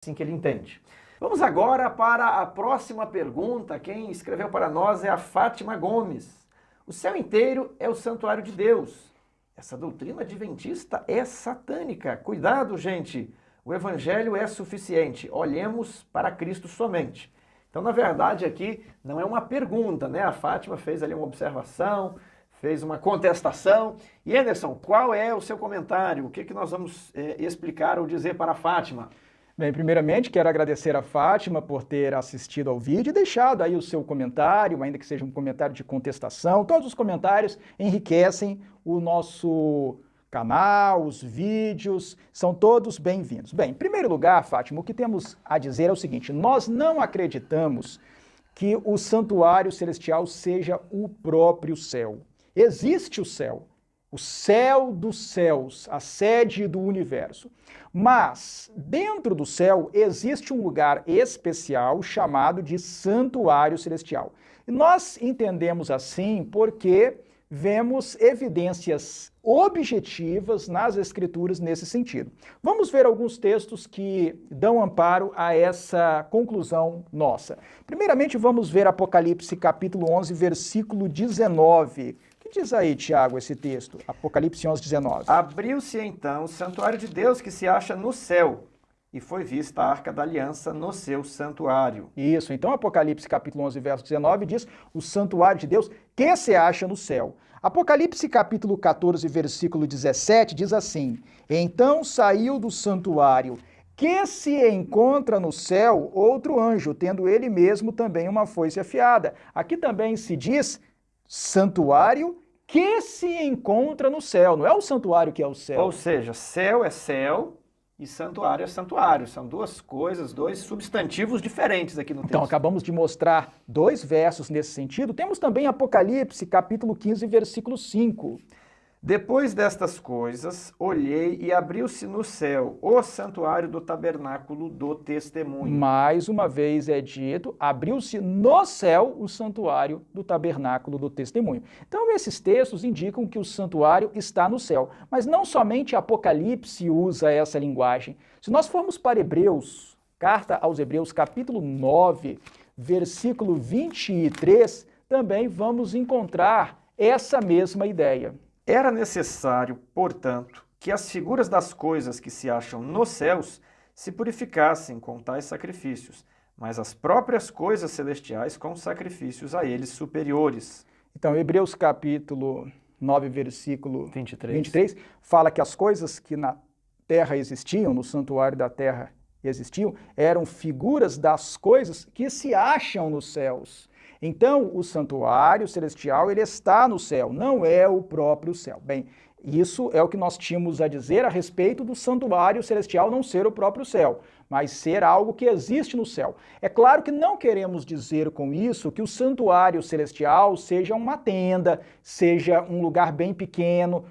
assim que ele entende. Vamos agora para a próxima pergunta. Quem escreveu para nós é a Fátima Gomes. O céu inteiro é o santuário de Deus. Essa doutrina adventista é satânica. Cuidado, gente. O evangelho é suficiente. Olhemos para Cristo somente. Então, na verdade, aqui não é uma pergunta, né? A Fátima fez ali uma observação, fez uma contestação. E Anderson, qual é o seu comentário? O que nós vamos explicar ou dizer para a Fátima? Bem, primeiramente quero agradecer a Fátima por ter assistido ao vídeo e deixado aí o seu comentário, ainda que seja um comentário de contestação. Todos os comentários enriquecem o nosso canal, os vídeos, são todos bem-vindos. Bem, em primeiro lugar, Fátima, o que temos a dizer é o seguinte: nós não acreditamos que o santuário celestial seja o próprio céu. Existe o céu dos céus, a sede do universo. Mas, dentro do céu, existe um lugar especial chamado de santuário celestial. E nós entendemos assim porque vemos evidências objetivas nas Escrituras nesse sentido. Vamos ver alguns textos que dão amparo a essa conclusão nossa. Primeiramente, vamos ver Apocalipse capítulo 11, versículo 19. Diz aí, Tiago, esse texto, Apocalipse 11, 19. Abriu-se então o santuário de Deus que se acha no céu, e foi vista a Arca da Aliança no seu santuário. Isso, então Apocalipse capítulo 11, verso 19 diz o santuário de Deus que se acha no céu. Apocalipse capítulo 14, versículo 17 diz assim: então saiu do santuário que se encontra no céu outro anjo, tendo ele mesmo também uma foice afiada. Aqui também se diz santuário que se encontra no céu, não é o santuário que é o céu. Ou seja, céu é céu e santuário é santuário. São duas coisas, dois substantivos diferentes aqui no texto. Então, acabamos de mostrar dois versos nesse sentido. Temos também Apocalipse, capítulo 15, versículo 5. Depois destas coisas, olhei e abriu-se no céu o santuário do tabernáculo do testemunho. Mais uma vez é dito, abriu-se no céu o santuário do tabernáculo do testemunho. Então esses textos indicam que o santuário está no céu. Mas não somente Apocalipse usa essa linguagem. Se nós formos para Hebreus, carta aos Hebreus, capítulo 9, versículo 23, também vamos encontrar essa mesma ideia. Era necessário, portanto, que as figuras das coisas que se acham nos céus se purificassem com tais sacrifícios, mas as próprias coisas celestiais com sacrifícios a eles superiores. Então, Hebreus capítulo 9, versículo 23 fala que as coisas que na terra existiam, no santuário da terra existiam, eram figuras das coisas que se acham nos céus. Então, o santuário celestial, ele está no céu, não é o próprio céu. Bem, isso é o que nós tínhamos a dizer a respeito do santuário celestial não ser o próprio céu, mas ser algo que existe no céu. É claro que não queremos dizer com isso que o santuário celestial seja uma tenda, seja um lugar bem pequeno,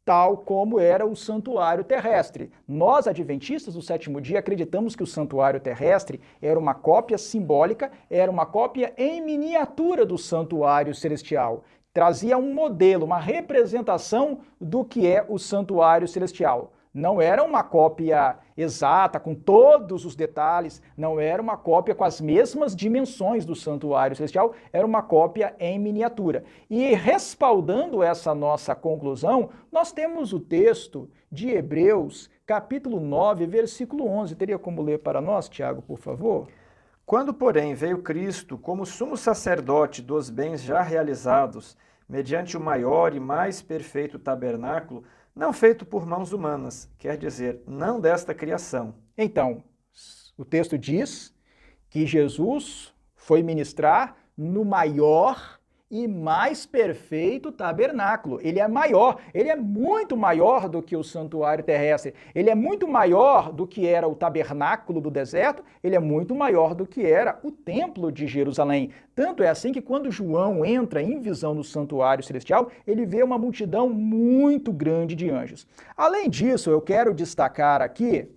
tal como era o santuário terrestre. Nós, adventistas do sétimo dia, acreditamos que o santuário terrestre era uma cópia simbólica, era uma cópia em miniatura do santuário celestial. Trazia um modelo, uma representação do que é o santuário celestial. Não era uma cópia exata, com todos os detalhes, não era uma cópia com as mesmas dimensões do santuário celestial, era uma cópia em miniatura. E respaldando essa nossa conclusão, nós temos o texto de Hebreus, capítulo 9, versículo 11. Teria como ler para nós, Tiago, por favor? Quando, porém, veio Cristo como sumo sacerdote dos bens já realizados, mediante o maior e mais perfeito tabernáculo, não feito por mãos humanas, quer dizer, não desta criação. Então, o texto diz que Jesus foi ministrar no maior e mais perfeito tabernáculo. Ele é maior, ele é muito maior do que o santuário terrestre, ele é muito maior do que era o tabernáculo do deserto, ele é muito maior do que era o templo de Jerusalém. Tanto é assim que quando João entra em visão no santuário celestial, ele vê uma multidão muito grande de anjos. Além disso, eu quero destacar aqui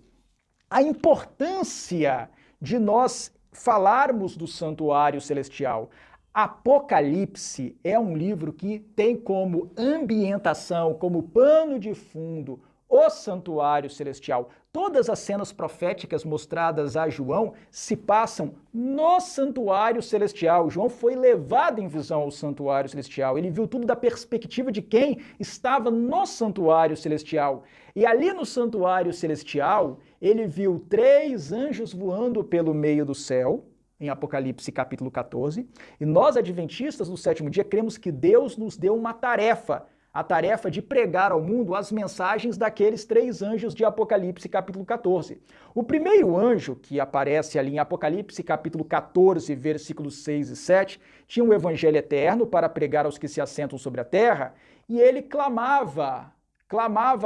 a importância de nós falarmos do santuário celestial. Apocalipse é um livro que tem como ambientação, como pano de fundo, o santuário celestial. Todas as cenas proféticas mostradas a João se passam no santuário celestial. João foi levado em visão ao santuário celestial. Ele viu tudo da perspectiva de quem estava no santuário celestial. E ali no santuário celestial, ele viu 3 anjos voando pelo meio do céu, em Apocalipse capítulo 14. E nós, adventistas do sétimo dia, cremos que Deus nos deu uma tarefa, a tarefa de pregar ao mundo as mensagens daqueles 3 anjos de Apocalipse capítulo 14. O primeiro anjo, que aparece ali em Apocalipse capítulo 14, versículos 6 e 7, tinha um evangelho eterno para pregar aos que se assentam sobre a terra, e ele clamava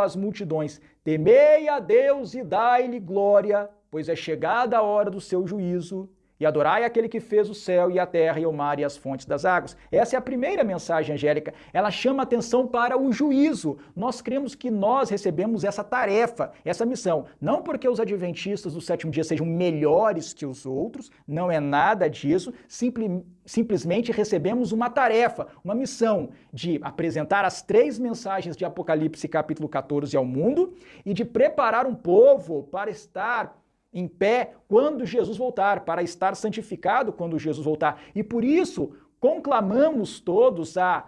às multidões: temei a Deus e dai-lhe glória, pois é chegada a hora do seu juízo, e adorai aquele que fez o céu e a terra e o mar e as fontes das águas. Essa é a primeira mensagem angélica. Ela chama atenção para o juízo. Nós cremos que nós recebemos essa tarefa, essa missão. Não porque os adventistas do sétimo dia sejam melhores que os outros, não é nada disso. Simplesmente recebemos uma tarefa, uma missão de apresentar as 3 mensagens de Apocalipse capítulo 14 ao mundo e de preparar um povo para estar em pé quando Jesus voltar, para estar santificado quando Jesus voltar. E por isso, conclamamos todos a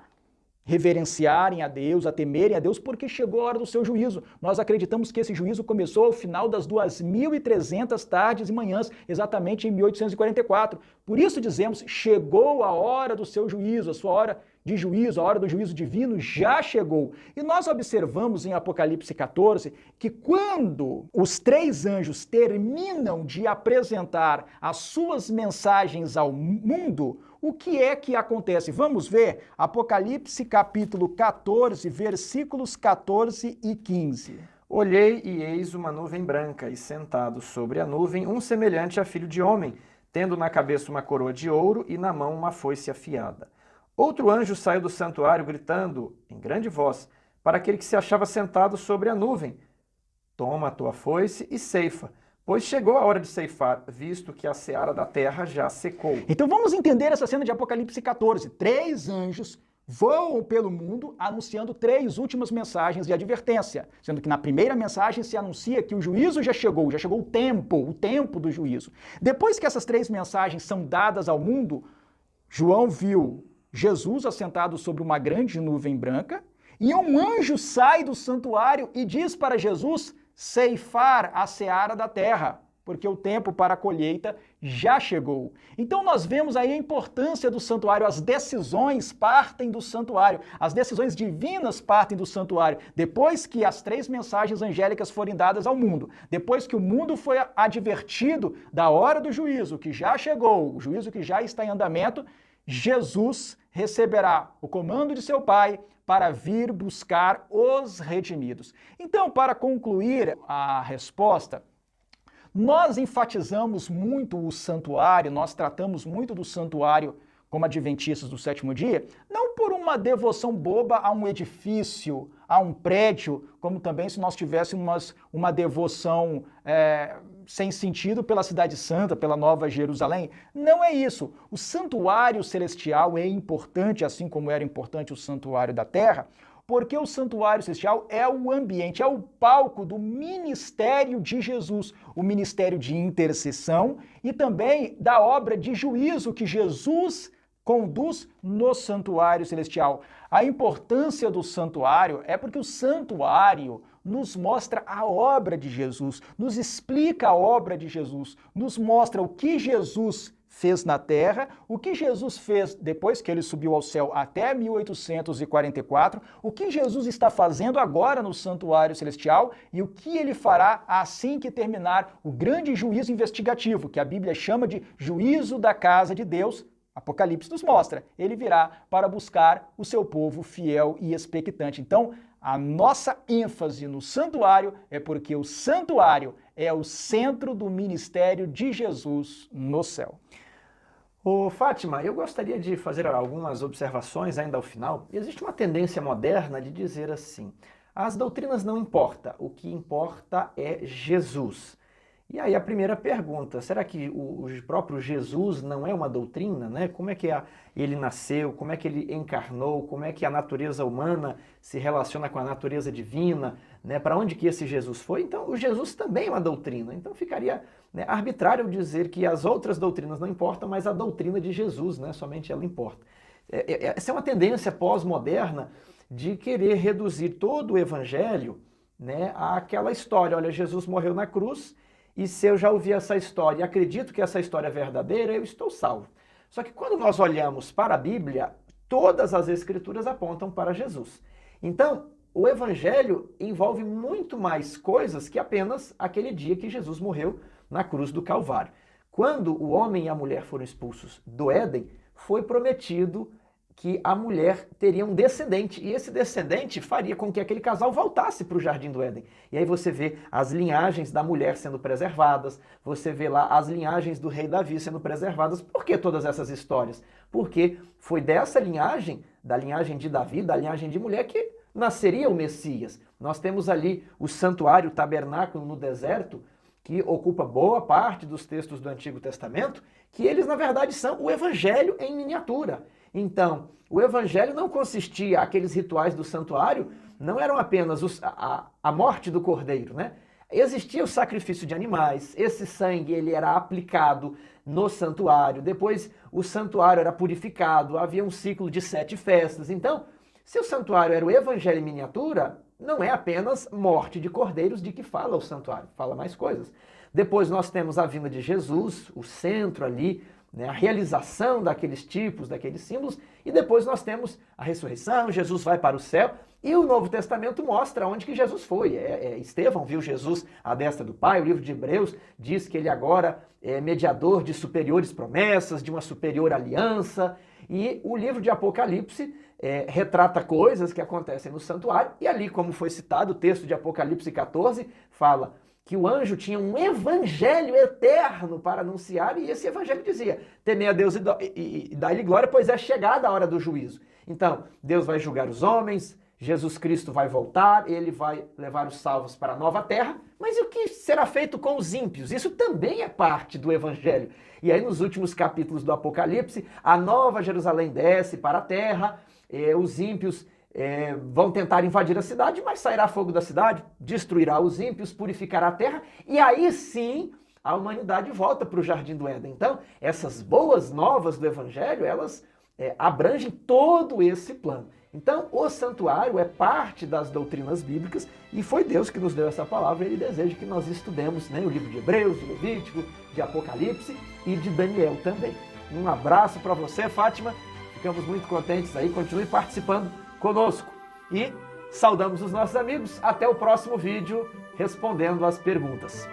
reverenciarem a Deus, a temerem a Deus, porque chegou a hora do seu juízo. Nós acreditamos que esse juízo começou ao final das 2.300 tardes e manhãs, exatamente em 1844. Por isso dizemos, chegou a hora do seu juízo, a sua hora de juízo, a hora do juízo divino já chegou. E nós observamos em Apocalipse 14 que quando os 3 anjos terminam de apresentar as suas mensagens ao mundo, o que é que acontece? Vamos ver Apocalipse capítulo 14, versículos 14 e 15. Olhei e eis uma nuvem branca, e sentado sobre a nuvem um semelhante a filho de homem, tendo na cabeça uma coroa de ouro e na mão uma foice afiada. Outro anjo saiu do santuário gritando em grande voz para aquele que se achava sentado sobre a nuvem: toma a tua foice e ceifa, pois chegou a hora de ceifar, visto que a seara da terra já secou. Então vamos entender essa cena de Apocalipse 14. 3 anjos voam pelo mundo anunciando 3 últimas mensagens de advertência, sendo que na primeira mensagem se anuncia que o juízo já chegou o tempo do juízo. Depois que essas 3 mensagens são dadas ao mundo, João viu Jesus assentado sobre uma grande nuvem branca, e um anjo sai do santuário e diz para Jesus ceifar a seara da terra, porque o tempo para a colheita já chegou. Então nós vemos aí a importância do santuário, as decisões partem do santuário, as decisões divinas partem do santuário, depois que as 3 mensagens angélicas forem dadas ao mundo, depois que o mundo foi advertido da hora do juízo, que já chegou, o juízo que já está em andamento, Jesus receberá o comando de seu Pai para vir buscar os redimidos. Então, para concluir a resposta, nós enfatizamos muito o santuário, nós tratamos muito do santuário como adventistas do sétimo dia, não por uma devoção boba a um edifício, a um prédio, como também se nós tivéssemos uma devoção sem sentido pela Cidade Santa, pela Nova Jerusalém. Não é isso. O santuário celestial é importante, assim como era importante o santuário da terra, porque o santuário celestial é o ambiente, é o palco do ministério de Jesus, o ministério de intercessão e também da obra de juízo que Jesus conduz no santuário celestial. A importância do santuário é porque o santuário nos mostra a obra de Jesus, nos explica a obra de Jesus, nos mostra o que Jesus fez na terra, o que Jesus fez depois que ele subiu ao céu até 1844, o que Jesus está fazendo agora no santuário celestial e o que ele fará assim que terminar o grande juízo investigativo, que a Bíblia chama de juízo da casa de Deus. Apocalipse nos mostra, ele virá para buscar o seu povo fiel e expectante. Então, a nossa ênfase no santuário é porque o santuário é o centro do ministério de Jesus no céu. Ô, Fátima, eu gostaria de fazer algumas observações ainda ao final. Existe uma tendência moderna de dizer assim: as doutrinas não importam, o que importa é Jesus. E aí a primeira pergunta, será que o próprio Jesus não é uma doutrina, né? Como é que ele nasceu, como é que ele encarnou, como é que a natureza humana se relaciona com a natureza divina? né, para onde que esse Jesus foi, então o Jesus também é uma doutrina. Então ficaria, né, arbitrário dizer que as outras doutrinas não importam, mas a doutrina de Jesus, né, somente ela importa. Essa é uma tendência pós-moderna de querer reduzir todo o evangelho, né, àquela história. Olha, Jesus morreu na cruz e se eu já ouvi essa história e acredito que essa história é verdadeira, eu estou salvo. Só que quando nós olhamos para a Bíblia, todas as escrituras apontam para Jesus. Então, o evangelho envolve muito mais coisas que apenas aquele dia que Jesus morreu na cruz do Calvário. Quando o homem e a mulher foram expulsos do Éden, foi prometido que a mulher teria um descendente, e esse descendente faria com que aquele casal voltasse para o Jardim do Éden. E aí você vê as linhagens da mulher sendo preservadas, você vê lá as linhagens do rei Davi sendo preservadas. Por que todas essas histórias? Porque foi dessa linhagem, da linhagem de Davi, da linhagem de mulher, que nasceria o Messias. Nós temos ali o santuário, o tabernáculo no deserto, que ocupa boa parte dos textos do Antigo Testamento, que eles, na verdade, são o Evangelho em miniatura. Então, o Evangelho não consistia, aqueles rituais do santuário, não eram apenas a morte do cordeiro, né? Existia o sacrifício de animais, esse sangue ele era aplicado no santuário, depois o santuário era purificado, havia um ciclo de 7 festas. Então, se o santuário era o Evangelho em miniatura, não é apenas morte de cordeiros de que fala o santuário, fala mais coisas. Depois nós temos a vinda de Jesus, o centro ali, né, a realização daqueles tipos, daqueles símbolos, e depois nós temos a ressurreição, Jesus vai para o céu, e o Novo Testamento mostra onde que Jesus foi. Estevão viu Jesus à destra do Pai, o livro de Hebreus diz que ele agora é mediador de superiores promessas, de uma superior aliança, e o livro de Apocalipse retrata coisas que acontecem no santuário, e ali, como foi citado, o texto de Apocalipse 14 fala que o anjo tinha um evangelho eterno para anunciar, e esse evangelho dizia: temei a Deus e dai-lhe glória, pois é chegada a hora do juízo. Então, Deus vai julgar os homens, Jesus Cristo vai voltar, ele vai levar os salvos para a nova terra, mas e o que será feito com os ímpios? Isso também é parte do evangelho. E aí, nos últimos capítulos do Apocalipse, a nova Jerusalém desce para a terra, os ímpios vão tentar invadir a cidade, mas sairá fogo da cidade, destruirá os ímpios, purificará a terra, e aí sim a humanidade volta para o Jardim do Éden. Então, essas boas novas do Evangelho, elas abrangem todo esse plano. Então, o santuário é parte das doutrinas bíblicas, e foi Deus que nos deu essa palavra, e Ele deseja que nós estudemos, né, o livro de Hebreus, de Levítico, de Apocalipse e de Daniel também. Um abraço para você, Fátima, ficamos muito contentes aí, continue participando conosco. E saudamos os nossos amigos. Até o próximo vídeo respondendo as perguntas.